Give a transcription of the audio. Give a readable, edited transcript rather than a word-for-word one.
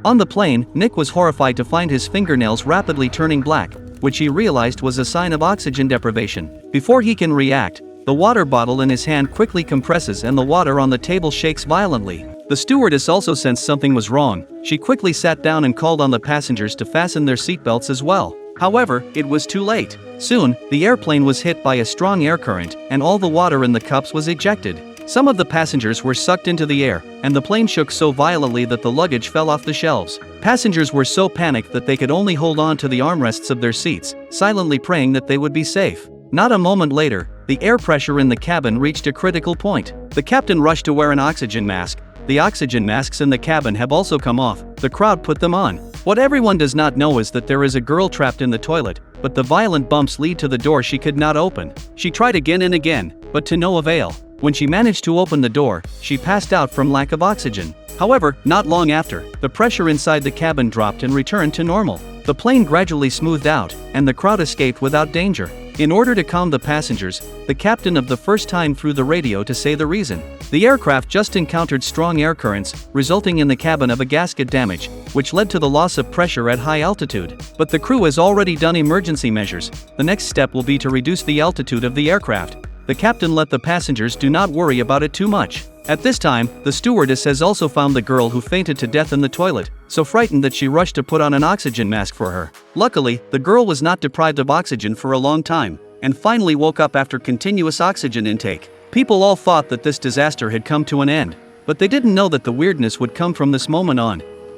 On the plane, Nick was horrified to find his fingernails rapidly turning black, which he realized was a sign of oxygen deprivation. Before he can react, the water bottle in his hand quickly compresses and the water on the table shakes violently. The stewardess also sensed something was wrong. She quickly sat down and called on the passengers to fasten their seatbelts as well. However, it was too late. Soon, the airplane was hit by a strong air current, and all the water in the cups was ejected. Some of the passengers were sucked into the air, and the plane shook so violently that the luggage fell off the shelves. Passengers were so panicked that they could only hold on to the armrests of their seats, silently praying that they would be safe. Not a moment later, the air pressure in the cabin reached a critical point. The captain rushed to wear an oxygen mask. The oxygen masks in the cabin have also come off. The crowd put them on. What everyone does not know is that there is a girl trapped in the toilet, but the violent bumps lead to the door she could not open. She tried again and again, but to no avail. When she managed to open the door, she passed out from lack of oxygen. However, not long after, the pressure inside the cabin dropped and returned to normal. The plane gradually smoothed out, and the crowd escaped without danger. In order to calm the passengers, the captain of the first time threw the radio to say the reason. The aircraft just encountered strong air currents, resulting in the cabin of a gasket damage, which led to the loss of pressure at high altitude. But the crew has already done emergency measures. The next step will be to reduce the altitude of the aircraft. The captain let the passengers do not worry about it too much. At this time, the stewardess has also found the girl who fainted to death in the toilet, so frightened that she rushed to put on an oxygen mask for her. Luckily, the girl was not deprived of oxygen for a long time, and finally woke up after continuous oxygen intake. People all thought that this disaster had come to an end, but they didn't know that the weirdness would come from this moment on.